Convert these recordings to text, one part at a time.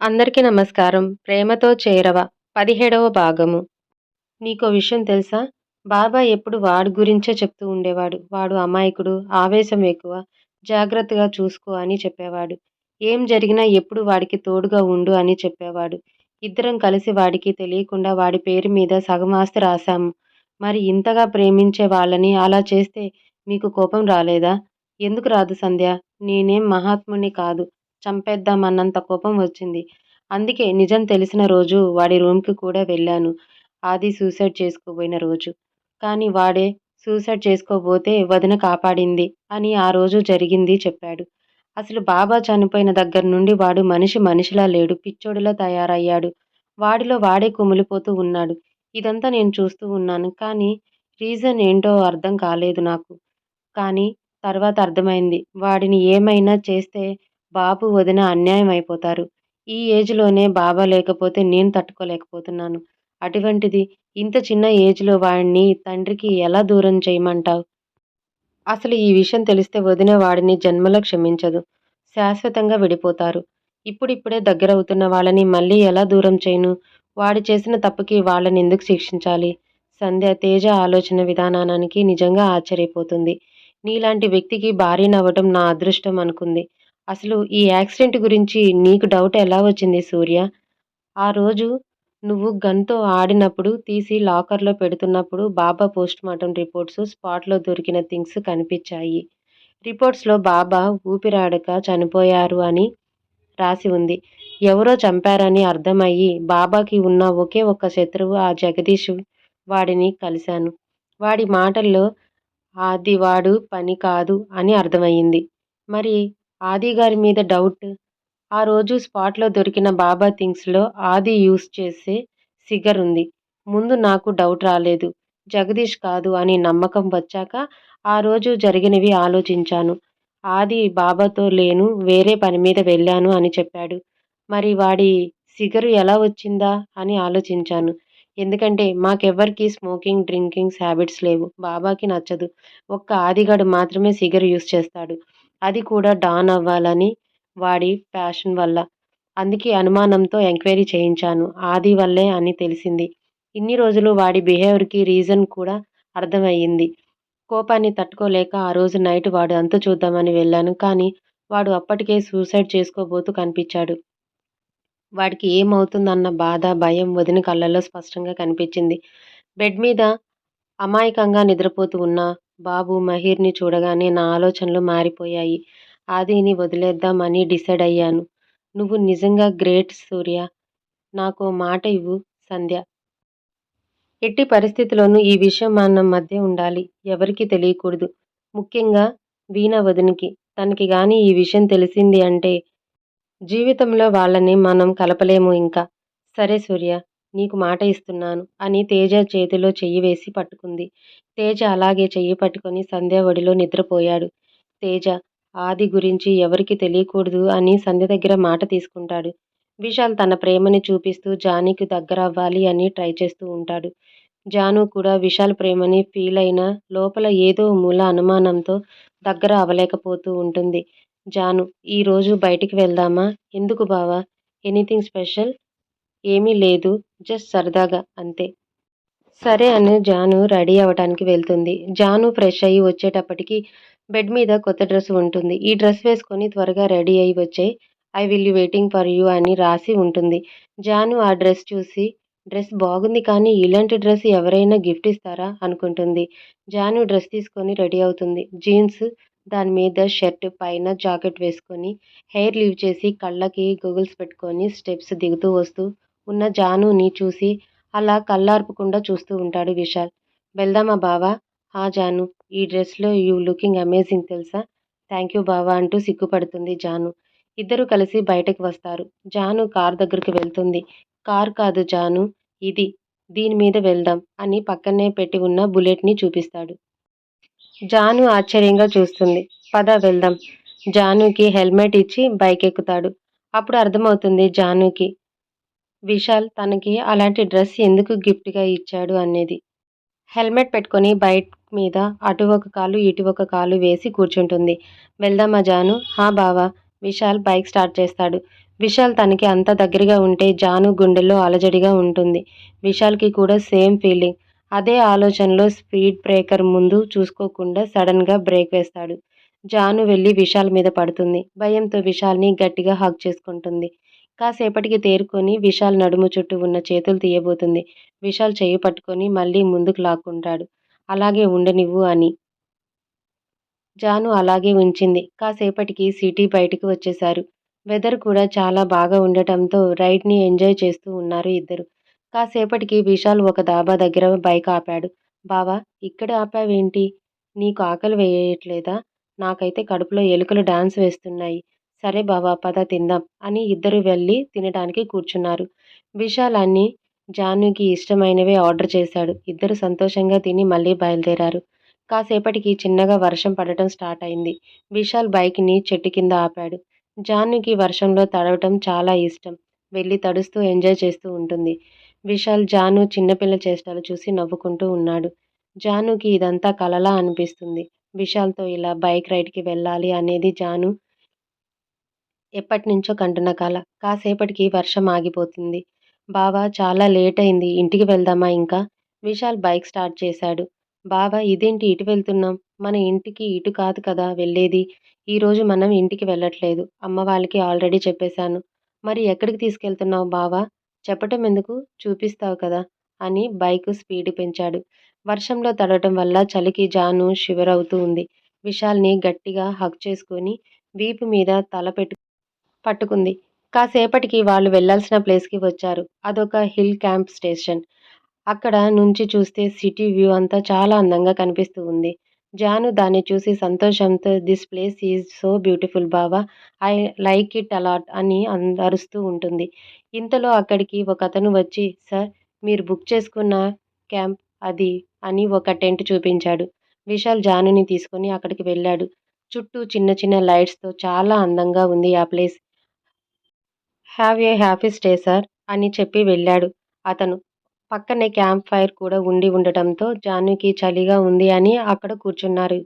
అందరికీ నమస్కారం. 'ప్రేమతో చేరవ' 17వ భాగము. నీకో విషయం తెలుసా? బాబా ఎప్పుడు వాడి గురించే చెప్తూ ఉండేవాడు. వాడు అమాయకుడు, ఆవేశం ఎక్కువ, జాగ్రత్తగా చూసుకో అని చెప్పేవాడు. ఏం జరిగినా ఎప్పుడు వాడికి తోడుగా ఉండు అని చెప్పేవాడు. ఇద్దరం కలిసి వాడికి తెలియకుండా వాడి పేరు మీద సగం ఆస్తి రాశాము. మరి ఇంతగా ప్రేమించే వాళ్ళని అలా చేస్తే మీకు కోపం రాలేదా? ఎందుకు రాదు సంధ్య? నేనేం మహాత్ముడిని కాదు. చంపేద్దామన్నంత కోపం వచ్చింది. అందుకే నిజం తెలిసిన రోజు వాడి రూమ్‌కి కూడా వెళ్ళాను. ఆది సూసైడ్ చేసుకోబోయిన రోజు. కానీ వాడే సూసైడ్ చేసుకోబోతే వదిన కాపాడింది అని ఆ రోజు జరిగింది చెప్పాడు. అసలు బాబా చనిపోయిన దగ్గర నుండి వాడు మనిషిలా లేడు. పిచ్చోడిలా తయారయ్యాడు. వాడిలో వాడే కుమిలిపోతూ ఉన్నాడు. ఇదంతా నేను చూస్తూ ఉన్నాను. కానీ రీజన్ ఏంటో అర్థం కాలేదు నాకు. కానీ తర్వాత అర్థమైంది. వాడిని ఏమైనా చేస్తే బాబు, వదిన అన్యాయం అయిపోతారు. ఈ ఏజ్‌లోనే బాబా లేకపోతే నేను తట్టుకోలేకపోతున్నాను. అటువంటిది ఇంత చిన్న ఏజ్‌లో వాడిని తండ్రికి ఎలా దూరం చేయమంటావు? అసలు ఈ విషయం తెలిస్తే వదిన వాడిని జన్మలో క్షమించదు. శాశ్వతంగా విడిపోతారు. ఇప్పుడిప్పుడే దగ్గరవుతున్న వాళ్ళని మళ్ళీ ఎలా దూరం చేయను? వాడు చేసిన తప్పుకి వాళ్ళనెందుకు శిక్షించాలి? సంధ్య తేజ ఆలోచన విధానానికి నిజంగా ఆశ్చర్యపోతుంది. నీలాంటి వ్యక్తికి భార్యనవ్వటం నా అదృష్టం అనుకుంది. అసలు ఈ యాక్సిడెంట్ గురించి నీకు డౌట్ ఎలా వచ్చింది సూర్య? ఆ రోజు నువ్వు గన్‌తో ఆడినప్పుడు తీసి లాకర్‌లో పెడుతున్నప్పుడు బాబా పోస్ట్‌మార్టం రిపోర్ట్స్, స్పాట్‌లో దొరికిన థింగ్స్ కనిపించాయి. రిపోర్ట్స్‌లో బాబా ఊపిరాడక చనిపోయారు అని రాసి ఉంది. ఎవరో చంపారని అర్థమయ్యి బాబాకి ఉన్న ఒకే ఒక్క శత్రువు ఆ జగదీష్. వాడిని కలిశాను. వాడి మాటల్లో అది వాడు పని కాదు అని అర్థమయింది. మరి ఆది గారి మీద డౌట్? ఆ రోజు స్పాట్‌లో దొరికిన బాబా థింగ్స్‌లో ఆది యూజ్ చేసే సిగర్ ఉంది. ముందు నాకు డౌట్ రాలేదు. జగదీష్ కాదు అని నమ్మకం వచ్చాక ఆ రోజు జరిగినవి ఆలోచించాను. ఆది బాబాతో లేను, వేరే పని మీద వెళ్ళాను అని చెప్పాడు. మరి వాడి సిగరు ఎలా వచ్చిందా అని ఆలోచించాను. ఎందుకంటే మాకెవ్వరికీ స్మోకింగ్, డ్రింకింగ్స్ హ్యాబిట్స్ లేవు. బాబాకి నచ్చదు. ఒక్క ఆదిగాడు మాత్రమే సిగర్ యూజ్ చేస్తాడు. అది కూడా డాన్ అవ్వాలని వాడి ప్యాషన్ వల్ల. అందుకే అనుమానంతో ఎంక్వైరీ చేయించాను. ఆది వల్లే అని తెలిసింది. ఇన్ని రోజులు వాడి బిహేవియర్‌కి రీజన్ కూడా అర్థమయ్యింది. కోపాన్ని తట్టుకోలేక ఆ రోజు నైట్ వాడి అంతు చూద్దామని వెళ్ళాను. కానీ వాడు అప్పటికే సూసైడ్ చేసుకోబోతూ కనిపించాడు. వాడికి ఏమవుతుందన్న బాధ, భయం వదిన కళ్ళల్లో స్పష్టంగా కనిపించింది. బెడ్ మీద అమాయకంగా నిద్రపోతూ ఉన్న బాబు, మహీర్‌ని చూడగానే నా ఆలోచనలు మారిపోయాయి. ఆదిని వదిలేద్దాం అని డిసైడ్ అయ్యాను. నువ్వు నిజంగా గ్రేట్ సూర్య. నాకో మాట ఇవ్వు సంధ్య. ఎట్టి పరిస్థితిలోనూ ఈ విషయం మన మధ్య ఉండాలి. ఎవరికీ తెలియకూడదు. ముఖ్యంగా వీణ వదినకి. తనకి గాని ఈ విషయం తెలిసింది అంటే జీవితంలో వాళ్ళని మనం కలపలేము ఇంకా. సరే సూర్య, నీకు మాట ఇస్తున్నాను అని తేజ చేతిలో చెయ్యి వేసి పట్టుకుంది. తేజ అలాగే చెయ్యి పట్టుకొని సంధ్య ఒడిలో నిద్రపోయాడు. తేజ ఆది గురించి ఎవరికీ తెలియకూడదు అని సంధ్య దగ్గర మాట తీసుకుంటాడు. విశాల్ తన ప్రేమని చూపిస్తూ జానీకి దగ్గరవ్వాలి అని ట్రై చేస్తూ ఉంటాడు. జాను కూడా విశాల్ ప్రేమని ఫీల్ అయినా లోపల ఏదో మూల అనుమానంతో దగ్గర అవ్వలేకపోతూ ఉంటుంది. జాను, ఈరోజు బయటికి వెళ్దామా? ఎందుకు బావా? Anything special? ఏమీ లేదు. జస్ట్ సరదాగా అంతే. సరే అని జాను రెడీ అవ్వటానికి వెళ్తుంది. జాను ఫ్రెష్ అయ్యి వచ్చేటప్పటికి బెడ్ మీద కొత్త డ్రెస్ ఉంటుంది. ఈ డ్రెస్ వేసుకొని త్వరగా రెడీ అయ్యి వచ్చేయ్. I will waiting for you అని రాసి ఉంటుంది. జాను ఆ డ్రెస్ చూసి డ్రెస్ బాగుంది కానీ ఇలాంటి డ్రెస్ ఎవరైనా గిఫ్ట్ ఇస్తారా అనుకుంటుంది. జాను డ్రెస్ తీసుకొని రెడీ అవుతుంది. జీన్స్, దాని మీద షర్ట్, పైన జాకెట్ వేసుకొని హెయిర్ లీవ్ చేసి కళ్ళకి గూగుల్స్ పెట్టుకొని స్టెప్స్ దిగుతూ వస్తూ ఉన్న జానుని చూసి అలా కళ్ళార్పకుండా చూస్తూ ఉంటాడు విశాల్. వెళ్దామా బావా? హా జాను, ఈ డ్రెస్‌లో యూ లుకింగ్ అమేజింగ్ తెలుసా? థాంక్యూ బావా అంటూ సిగ్గుపడుతుంది జాను. ఇద్దరూ కలిసి బయటకి వస్తారు. జాను కారు దగ్గరికి వెళ్తుంది. కారు కాదు జాను, ఇది. దీని మీద వెళ్దాం అని పక్కనే పెట్టి ఉన్న బుల్లెట్‌ని చూపిస్తాడు. జాను ఆశ్చర్యంగా చూస్తుంది. పద వెళ్దాం. జానుకి హెల్మెట్ ఇచ్చి బైకెక్కుతాడు. అప్పుడు అర్థమవుతుంది జానుకి విశాల్ తనకి అలాంటి డ్రెస్ ఎందుకు గిఫ్ట్‌గా ఇచ్చాడు అనేది. హెల్మెట్ పెట్టుకొని బైక్ మీద అటు ఒక కాలు, ఇటు ఒక కాలు వేసి కూర్చుంటుంది. వెళ్దామా జాను? హా బావా! విశాల్ బైక్ స్టార్ట్ చేస్తాడు. విశాల్ తనకి అంత దగ్గరగా ఉంటే జాను గుండెల్లో అలజడిగా ఉంటుంది. విశాల్‌కి కూడా సేమ్ ఫీలింగ్. అదే ఆలోచనలో స్పీడ్ బ్రేకర్ ముందు చూసుకోకుండా సడెన్‌గా బ్రేక్ వేస్తాడు. జాను వెళ్లి విశాల్ మీద పడుతుంది. భయంతో విశాల్‌ని గట్టిగా హగ్ చేసుకుంటుంది. కాసేపటికి తేరుకొని విశాల్ నడుము చుట్టూ ఉన్న చేతులు తీయబోతుంది. విశాల్ చెయ్యి పట్టుకొని మళ్ళీ ముందుకు లాక్కుంటాడు. అలాగే ఉండనివ్వు అని. జాను అలాగే ఉంచింది. కాసేపటికి సిటీ బయటికి వచ్చేశారు. వెదర్ కూడా చాలా బాగా ఉండటంతో రైడ్‌ని ఎంజాయ్ చేస్తూ ఉన్నారు ఇద్దరు. కాసేపటికి విశాల్ ఒక డాబా దగ్గర బైక్ ఆపాడు. బావా! ఇక్కడే ఆపావేంటి? నీకు ఆకలి వేయట్లేదా? నాకైతే కడుపులో ఎలుకలు డాన్స్ వేస్తున్నాయి. సరే బావా పద తిందాం అని ఇద్దరు వెళ్లి తినడానికి కూర్చున్నారు. విశాల్ అన్నీ జానుకి ఇష్టమైనవే ఆర్డర్ చేశాడు. ఇద్దరు సంతోషంగా తిని మళ్ళీ బయలుదేరారు. కాసేపటికి చిన్నగా వర్షం పడటం స్టార్ట్ అయింది. విశాల్ బైక్‌ని చెట్టు కింద ఆపాడు. జానుకి వర్షంలో తడవటం చాలా ఇష్టం. వెళ్లి తడుస్తూ ఎంజాయ్ చేస్తూ ఉంటుంది. విశాల్, జాను చిన్నపిల్ల చేష్టలు చూసి నవ్వుకుంటూ ఉన్నాడు. జానుకి ఇదంతా కలలా అనిపిస్తుంది. విశాల్‌తో ఇలా బైక్ రైడ్‌కి వెళ్ళాలి అనేది జాను ఎప్పటినుంచో కంటున్న కల. కాసేపటికి వర్షం ఆగిపోతుంది. బావ చాలా లేటయింది. ఇంటికి వెళ్దామా ఇంకా? విశాల్ బైక్ స్టార్ట్ చేశాడు. బావ ఇదేంటి ఇటు వెళ్తున్నాం? మన ఇంటికి ఇటు కాదు కదా వెళ్ళేది. ఈరోజు మనం ఇంటికి వెళ్ళట్లేదు. అమ్మ వాళ్ళకి ఆల్రెడీ చెప్పేశాను. మరి ఎక్కడికి తీసుకెళ్తున్నావు బావ? చెప్పటం ఎందుకు? చూపిస్తావు కదా! అని బైకు స్పీడ్ పెంచాడు. వర్షంలో తడవటం వల్ల చలికి జాను షివర్ అవుతూ ఉంది. విశాల్‌ని గట్టిగా హగ్ చేసుకొని వీపు మీద తల పట్టుకుంది. కాసేపటికి వాళ్ళు వెళ్ళాల్సిన ప్లేస్‌కి వచ్చారు. అదొక హిల్ క్యాంప్ స్టేషన్. అక్కడ నుంచి చూస్తే సిటీ వ్యూ అంతా చాలా అందంగా కనిపిస్తూ ఉంది. జాను దాన్ని చూసి సంతోషంతో this place is so beautiful బావ. ఐ లైక్ ఇట్ అలాట్ అని అరుస్తూ ఉంటుంది. ఇంతలో అక్కడికి ఒకతను వచ్చి సార్ మీరు బుక్ చేసుకున్న క్యాంప్ అది అని ఒక టెంట్ చూపించాడు. విశాల్ జానుని తీసుకొని అక్కడికి వెళ్ళాడు. చుట్టూ చిన్న చిన్న లైట్స్‌తో చాలా అందంగా ఉంది ఆ place. Have a happy stay sir అని చెప్పి వెళ్ళాడు అతను. పక్కనే క్యాంప్ ఫైర్ కూడా ఉండి ఉండటంతో జానుకి చలిగా ఉంది అని అక్కడ కూర్చున్నారు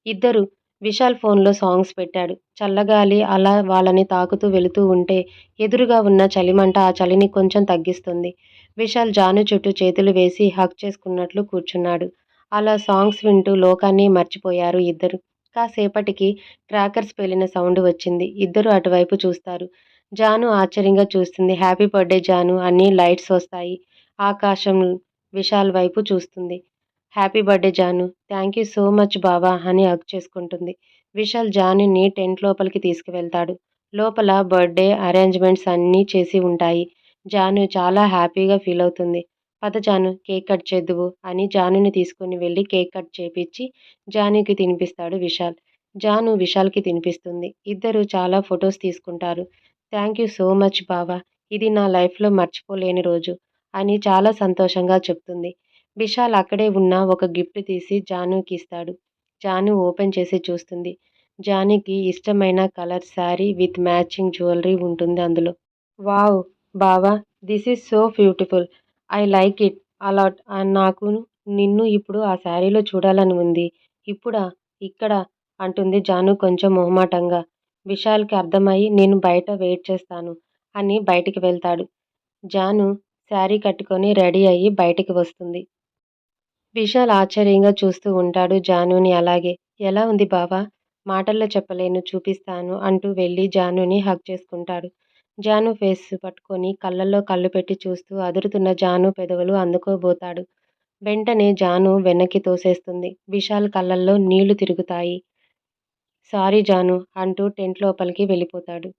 ఇద్దరు. విశాల్ ఫోన్లో సాంగ్స్ పెట్టాడు. చల్లగాలి అలా వాళ్ళని తాకుతూ వెళుతూ ఉంటే ఎదురుగా ఉన్న చలిమంట ఆ చలిని కొంచెం తగ్గిస్తుంది. విశాల్ జాను చుట్టూ చేతులు వేసి హగ్ చేసుకున్నట్లు కూర్చున్నాడు. అలా సాంగ్స్ వింటూ లోకాన్ని మర్చిపోయారు ఇద్దరు. కాసేపటికి క్రాకర్స్ పేలిన సౌండ్ వచ్చింది. ఇద్దరు అటువైపు చూస్తారు. జాను ఆశ్చర్యంగా చూస్తుంది. హ్యాపీ బర్త్‌డే జాను అని లైట్స్ వస్తాయి. ఆకాశం విశాల్ వైపు చూస్తుంది. హ్యాపీ బర్త్‌డే జాను. థాంక్ యూ సో మచ్ బావ అని హగ్ చేసుకుంటుంది. విశాల్ జానుని టెంట్ లోపలికి తీసుకువెళ్తాడు. లోపల బర్త్‌డే అరేంజ్‌మెంట్స్ అన్నీ చేసి ఉంటాయి. జాను చాలా హ్యాపీగా ఫీల్ అవుతుంది. పద జాను కేక్ కట్ చేద్దువు అని జానుని తీసుకొని వెళ్లి కేక్ కట్ చేపిచ్చి జానుకి తినిపిస్తాడు విశాల్. జాను విశాల్‌కి తినిపిస్తుంది. ఇద్దరు చాలా ఫోటోస్ తీసుకుంటారు. థాంక్ యూ సో మచ్ బావ. ఇది నా లైఫ్‌లో మర్చిపోలేని రోజు అని చాలా సంతోషంగా చెప్తుంది. విశాల్ అక్కడే ఉన్న ఒక గిఫ్ట్ తీసి జానుకి ఇస్తాడు. జాను ఓపెన్ చేసి చూస్తుంది. జానీకి ఇష్టమైన colour sari with matching jewellery ఉంటుంది అందులో. వావ్! బావ this is so beautiful. I like it a lot నాకు నిన్ను ఇప్పుడు ఆ శారీలో చూడాలని ఉంది. ఇప్పుడా? ఇక్కడా? అంటుంది జాను కొంచెం మొహమాటంగా. విశాల్‌కి అర్థమై నేను బయట వెయిట్ చేస్తాను అని బయటికి వెళ్తాడు. జాను శారీ కట్టుకొని రెడీ అయ్యి బయటికి వస్తుంది. విశాల్ ఆశ్చర్యంగా చూస్తూ ఉంటాడు జానుని అలాగే. ఎలా ఉంది బావా? మాటల్లో చెప్పలేను చూపిస్తాను అంటూ వెళ్ళి జానుని హగ్ చేసుకుంటాడు. జాను ఫేస్ పట్టుకొని కళ్ళల్లో కళ్ళు పెట్టి చూస్తూ అదురుతున్న జాను పెదవులు అందుకోబోతాడు. వెంటనే జాను వెనక్కి తోసేస్తుంది. విశాల్ కళ్ళల్లో నీళ్లు తిరుగుతాయి. సారీ జాను అంటూ టెంట్ లోపలికి వెళ్ళిపోతాడు.